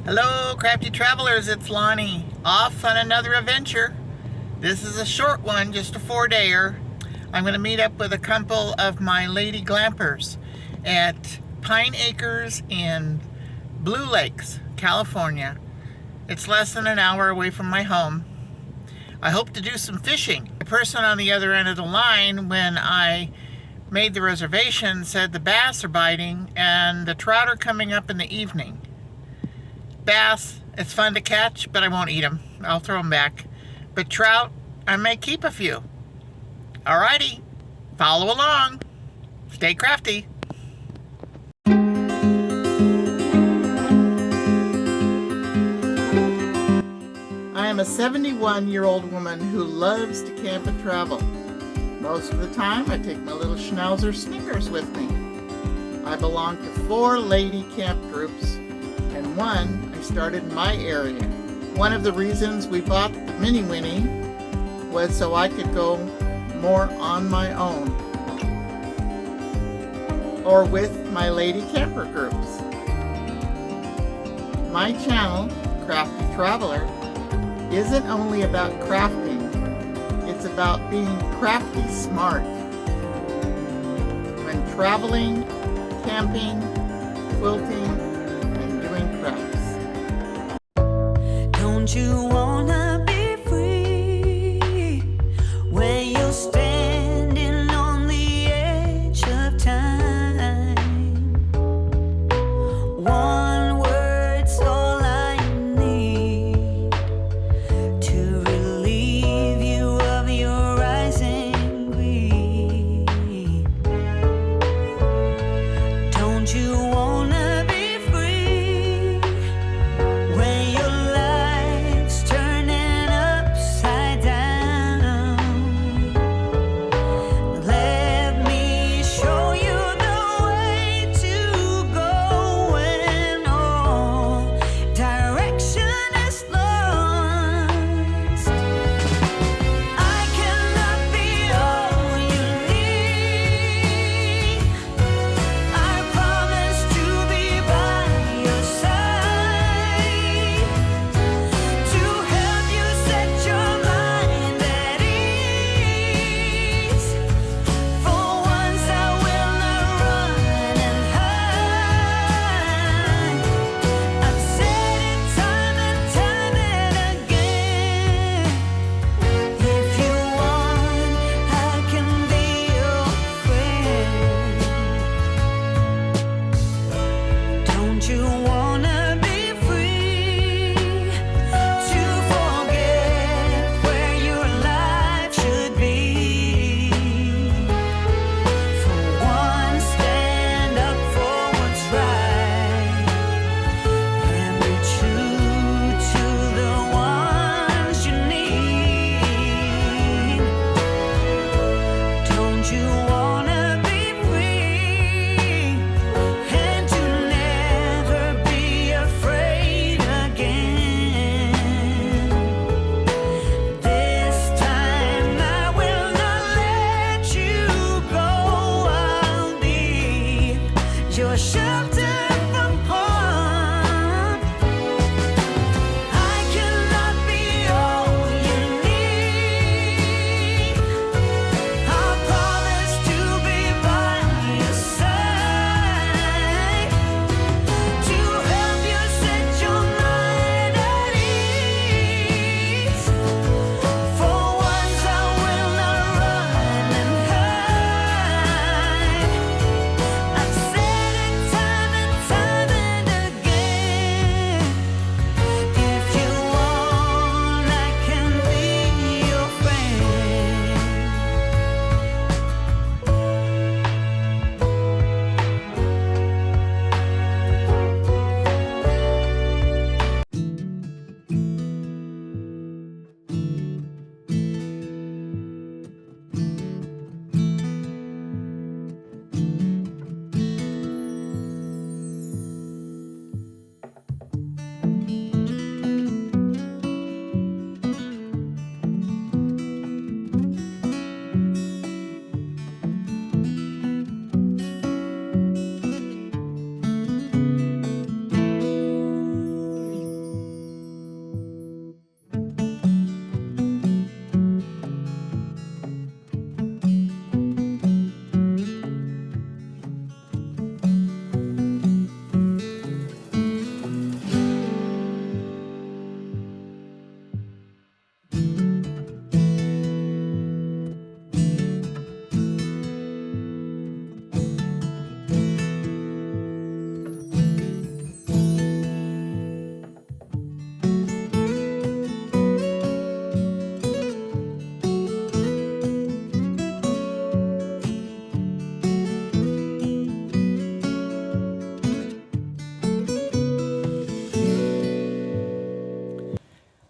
Hello, crafty travelers, it's Lonnie, off on another adventure. This is a short one, just a 4-dayer. I'm going to meet up with a couple of my Lady Glampers at Pine Acres in Blue Lakes, California. It's less than an hour away from my home. I hope to do some fishing. The person on the other end of the line, when I made the reservation, said the bass are biting and the trout are coming up in the evening. Bass, it's fun to catch, but I won't eat them. I'll throw them back. But trout, I may keep a few. Alrighty, follow along. Stay crafty. I am a 71-year-old woman who loves to camp and travel. Most of the time, I take my little Schnauzer Snickers with me. I belong to 4 lady camp groups, and one I started in my area. One of the reasons we bought the Minnie Winnie was so I could go more on my own or with my lady camper groups. My channel, Crafty Traveler, isn't only about crafting, it's about being crafty smart. When traveling, camping, quilting, and doing crafts. Don't you wanna be free when you're standing on the edge of time? One word's all I need to relieve you of your rising greed. Don't you wanna be free when your life's turning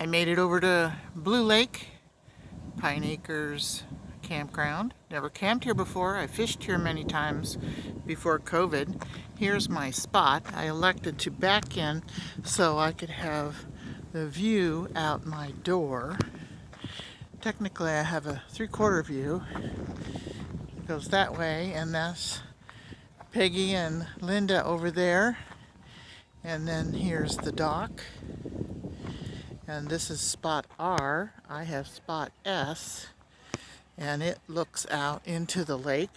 I made it over to Blue Lake, Pine Acres campground. Never camped here before. I fished here many times before COVID. Here's my spot. I elected to back in so I could have the view out my door. Technically I have a 3/4 view. It goes that way, and that's Peggy and Linda over there. And then here's the dock. And this is spot R. I have spot S. And it looks out into the lake,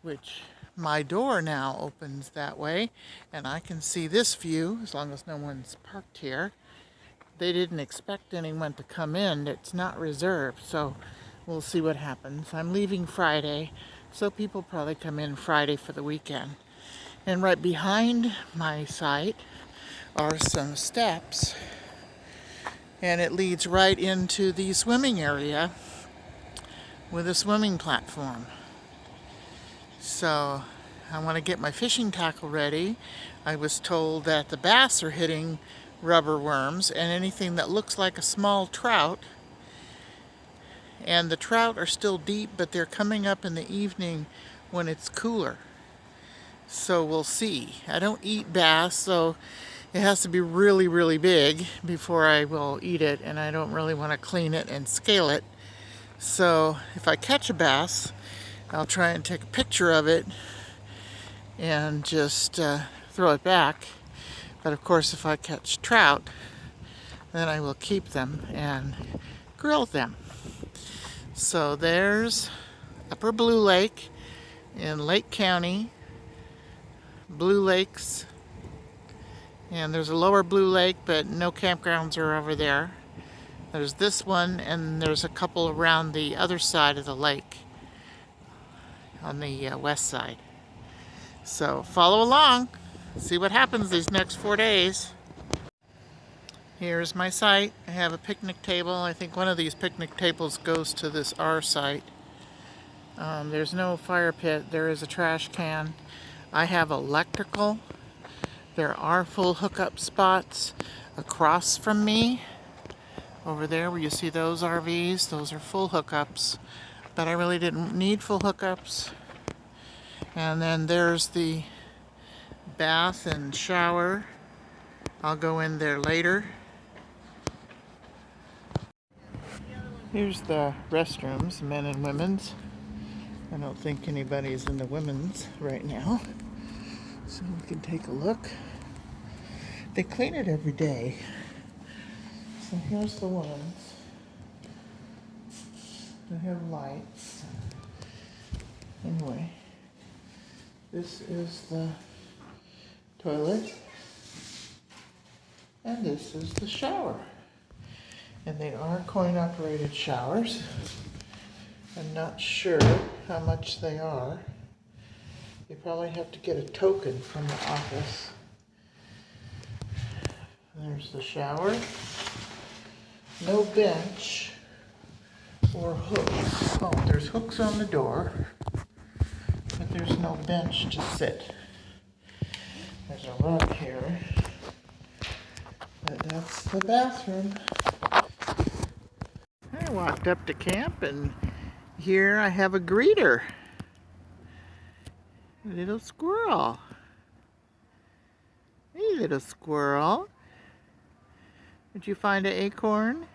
which my door now opens that way. And I can see this view as long as no one's parked here. They didn't expect anyone to come in. It's not reserved, so we'll see what happens. I'm leaving Friday, so people probably come in Friday for the weekend. And right behind my site are some steps, and it leads right into the swimming area with a swimming platform. So I want to get my fishing tackle ready. I was told that the bass are hitting rubber worms and anything that looks like a small trout. And the trout are still deep, but they're coming up in the evening when it's cooler. So we'll see. I don't eat bass, so it has to be really, really big before I will eat it, and I don't really want to clean it and scale it. So if I catch a bass, I'll try and take a picture of it and just throw it back. But of course, if I catch trout, then I will keep them and grill them. So there's Upper Blue Lake in Lake County, Blue Lakes, and there's a Lower Blue Lake, but no campgrounds are over there. There's this one, and there's a couple around the other side of the lake on the west side. So follow along, see what happens these next 4 days. Here's my site. I have a picnic table. I think one of these picnic tables goes to this R site. There's no fire pit. There is a trash can. I have electrical. There are full hookup spots across from me. Over there where you see those RVs, those are full hookups. But I really didn't need full hookups. And then there's the bath and shower. I'll go in there later. Here's the restrooms, men and women's. I don't think anybody's in the women's right now, so we can take a look. They clean it every day. So here's the ones. They have lights. Anyway, this is the toilet, and this is the shower. And they are coin-operated showers. I'm not sure how much they are. You probably have to get a token from the office. There's the shower. No bench or hooks. Oh, there's hooks on the door, but there's no bench to sit. There's a rug here, but that's the bathroom. I walked up to camp, and here I have a greeter. A little squirrel. Hey, little squirrel. Did you find an acorn?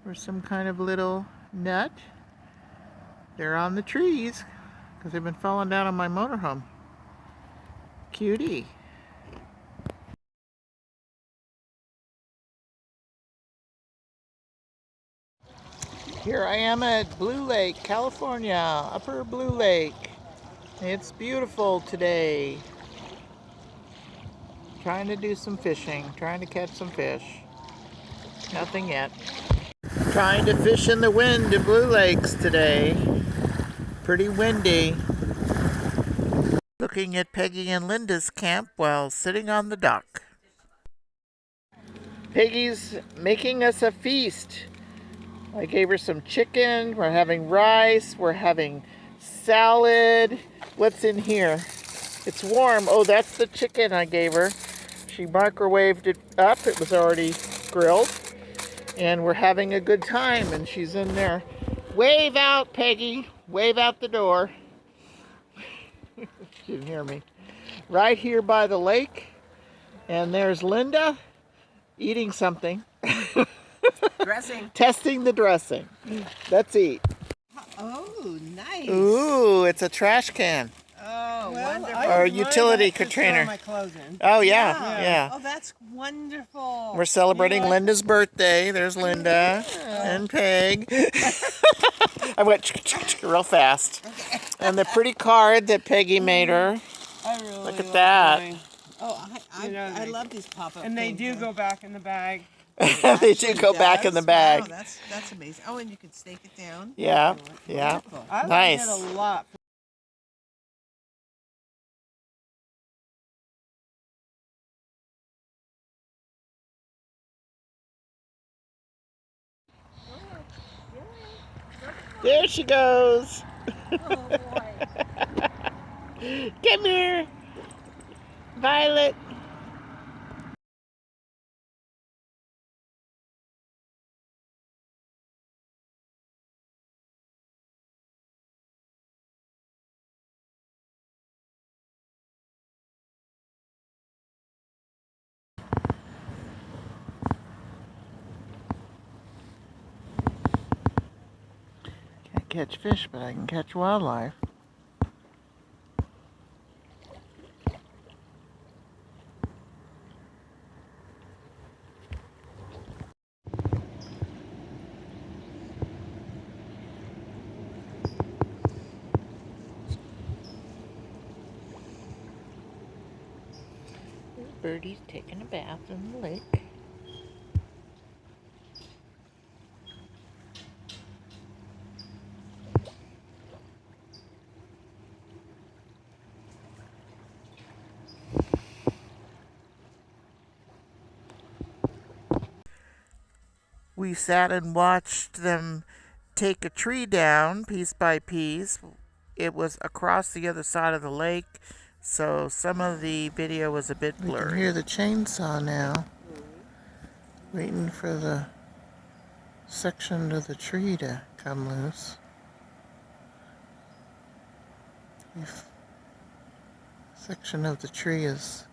Or some kind of little nut? They're on the trees because they've been falling down on my motorhome. Cutie. Here I am at Blue Lake, California, Upper Blue Lake. It's beautiful today. Trying to do some fishing, trying to catch some fish. Nothing yet. Trying to fish in the wind in Blue Lakes today. Pretty windy. Looking at Peggy and Linda's camp while sitting on the dock. Peggy's making us a feast. I gave her some chicken, we're having rice, we're having salad. What's in here? It's warm. Oh, that's the chicken I gave her. She microwaved it up. It was already grilled, and we're having a good time, and she's in there. Wave out, Peggy. Wave out the door. She didn't hear me. Right here by the lake, and there's Linda eating something. Dressing. Testing the dressing. Let's eat. Oh, nice. Ooh, it's a trash can. Oh, wonderful. Or a utility container. My clothes in. Oh, yeah. Oh, that's wonderful. We're celebrating Linda's birthday. There's Linda and Peg. I went real fast. Okay. And the pretty card that Peggy made her. I really Look at that. Oh, I love these pop-up And they things, do though. go back in the bag. They do go back in the bag. Wow, that's amazing. Oh, and you can stake it down. Yeah, Oh, yeah. wonderful. I like Nice. it a lot. There she goes. Oh, boy. Come here, Violet. Can't catch fish, but I can catch wildlife. Birdie's taking a bath in the lake. We sat and watched them take a tree down piece by piece. It was across the other side of the lake, so some of the video was a bit blurry. You can hear the chainsaw now, waiting for the section of the tree to come loose. If section of the tree is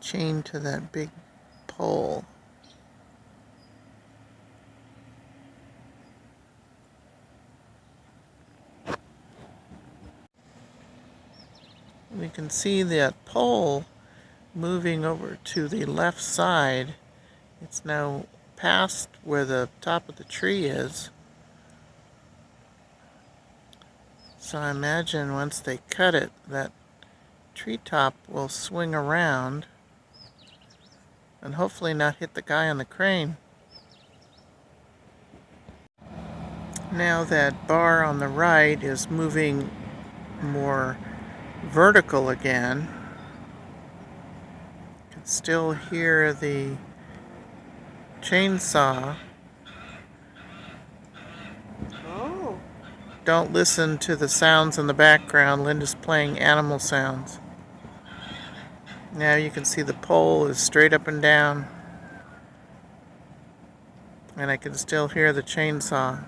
chained to that big pole. We can see that pole moving over to the left side. It's now past where the top of the tree is. So I imagine once they cut it, that treetop will swing around and hopefully not hit the guy on the crane. Now that bar on the right is moving more vertical again. You can still hear the chainsaw. Oh. Don't listen to the sounds in the background. Linda's playing animal sounds. Now you can see the pole is straight up and down. And I can still hear the chainsaw.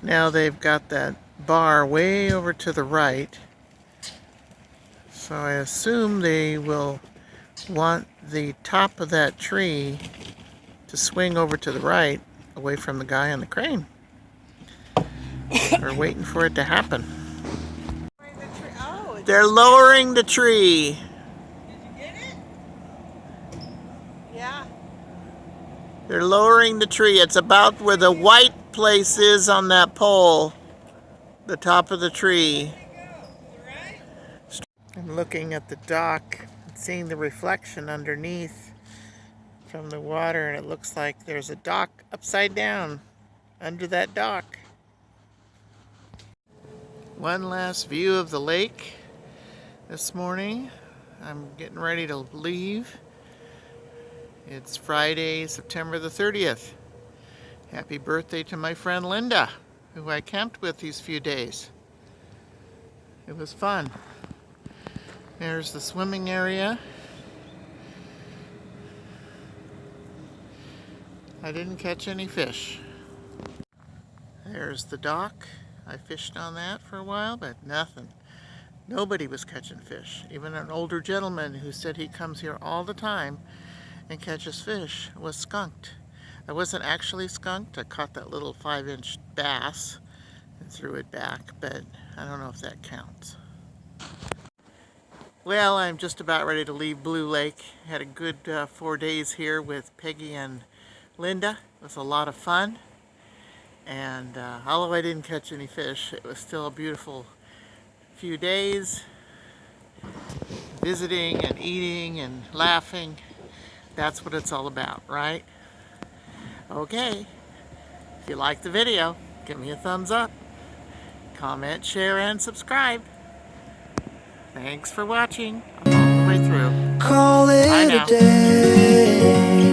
Now they've got that bar way over to the right. So I assume they will want the top of that tree to swing over to the right, away from the guy on the crane. We're waiting for it to happen. Oh, They're lowering the tree. did you get it? Yeah. They're lowering the tree. It's about where the white place is on that pole, the top of the tree. I'm looking at the dock and seeing the reflection underneath from the water, and it looks like there's a dock upside down under that dock. One last view of the lake this morning. I'm getting ready to leave. It's Friday, September the 30th. Happy birthday to my friend Linda, who I camped with these few days. It was fun. There's the swimming area. I didn't catch any fish. There's the dock. I fished on that for a while, but nothing. Nobody was catching fish. Even an older gentleman who said he comes here all the time and catches fish was skunked. I wasn't actually skunked. I caught that little 5-inch bass and threw it back, but I don't know if that counts. Well, I'm just about ready to leave Blue Lake. Had a good 4 days here with Peggy and Linda. It was a lot of fun. And although I didn't catch any fish, it was still a beautiful few days. Visiting and eating and laughing. That's what it's all about, right? Okay. If you like the video, give me a thumbs up. Comment, share, and subscribe. Thanks for watching. I'm all the way through. Call Bye it now. a day.